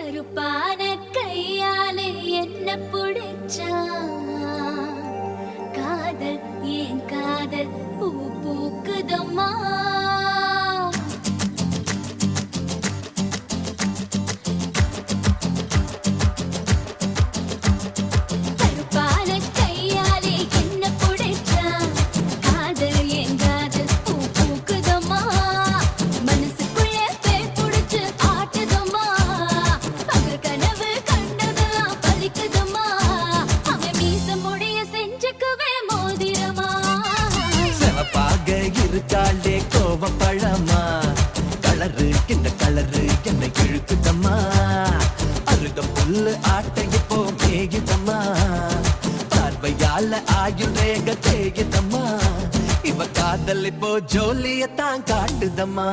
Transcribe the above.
கருப்பான கையாலே என்ன புடிச்சா காதல் ஏன் காதல் பூ பூக்குதம்மா இருக்காளே கோவ பழமா கலரு இந்த கலரு என்னை இழுக்குதம்மா அருக புல்லு ஆட்டை இப்போ மேயுதம்மா பார்வையால ஆயுள் ரேக தேயுதம்மா இவ காதல் இப்போ ஜோலியத்தான் காட்டுதம்மா